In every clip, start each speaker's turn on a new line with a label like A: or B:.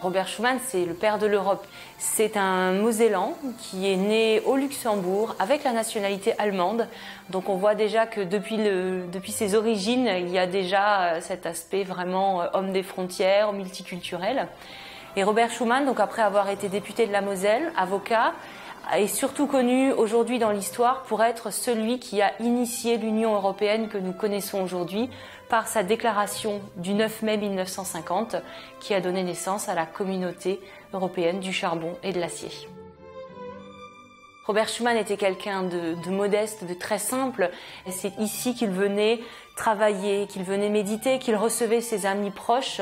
A: Robert Schuman, c'est le père de l'Europe. C'est un Mosellan qui est né au Luxembourg avec la nationalité allemande. Donc on voit déjà que depuis ses origines, il y a déjà cet aspect vraiment homme des frontières, multiculturel. Et Robert Schuman, donc après avoir été député de la Moselle, avocat, est surtout connu aujourd'hui dans l'histoire pour être celui qui a initié l'Union européenne que nous connaissons aujourd'hui par sa déclaration du 9 mai 1950 qui a donné naissance à la Communauté européenne du charbon et de l'acier. Robert Schuman était quelqu'un de modeste, de très simple. Et c'est ici qu'il venait travailler, qu'il venait méditer, qu'il recevait ses amis proches.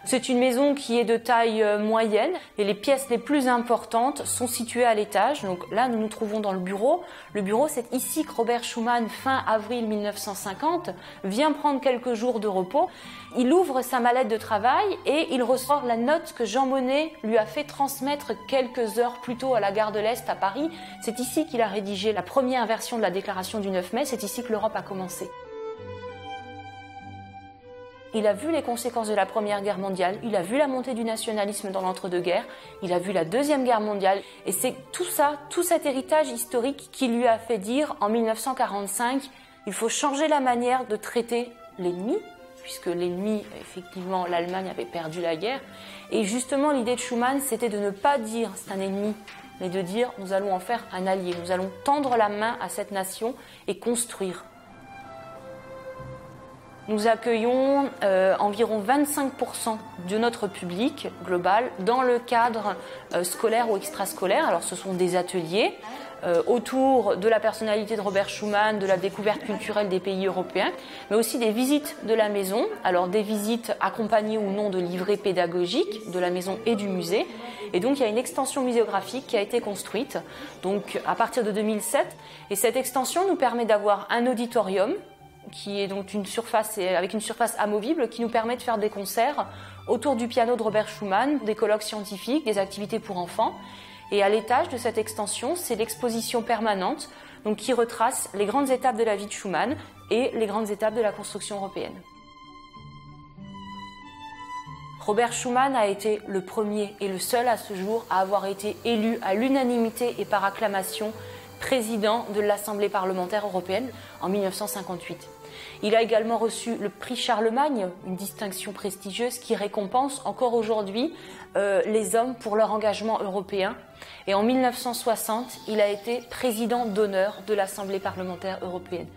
A: C'est une maison qui est de taille moyenne et les pièces les plus importantes sont situées à l'étage. Donc là, nous nous trouvons dans le bureau. Le bureau, c'est ici que Robert Schuman, fin avril 1950, vient prendre quelques jours de repos. Il ouvre sa mallette de travail et il ressort la note que Jean Monnet lui a fait transmettre quelques heures plus tôt à la gare de l'Est à Paris. C'est ici qu'il a rédigé la première version de la déclaration du 9 mai. C'est ici que l'Europe a commencé. Il a vu les conséquences de la Première Guerre mondiale, il a vu la montée du nationalisme dans l'entre-deux-guerres, il a vu la Deuxième Guerre mondiale. Et c'est tout ça, tout cet héritage historique qui lui a fait dire en 1945, il faut changer la manière de traiter l'ennemi, puisque l'ennemi, effectivement, l'Allemagne avait perdu la guerre. Et justement, l'idée de Schuman, c'était de ne pas dire c'est un ennemi, mais de dire nous allons en faire un allié, nous allons tendre la main à cette nation et construire. Nous accueillons environ 25% de notre public global dans le cadre scolaire ou extrascolaire. Alors ce sont des ateliers autour de la personnalité de Robert Schuman, de la découverte culturelle des pays européens, mais aussi des visites de la maison. Alors des visites accompagnées ou non de livrets pédagogiques de la maison et du musée. Et donc il y a une extension muséographique qui a été construite donc à partir de 2007. Et cette extension nous permet d'avoir un auditorium qui est donc une surface avec une surface amovible qui nous permet de faire des concerts autour du piano de Robert Schuman, des colloques scientifiques, des activités pour enfants. Et à l'étage de cette extension, c'est l'exposition permanente donc qui retrace les grandes étapes de la vie de Schuman et les grandes étapes de la construction européenne. Robert Schuman a été le premier et le seul à ce jour à avoir été élu à l'unanimité et par acclamation président de l'Assemblée parlementaire européenne en 1958. Il a également reçu le prix Charlemagne, une distinction prestigieuse qui récompense encore aujourd'hui les hommes pour leur engagement européen. Et en 1960, il a été président d'honneur de l'Assemblée parlementaire européenne.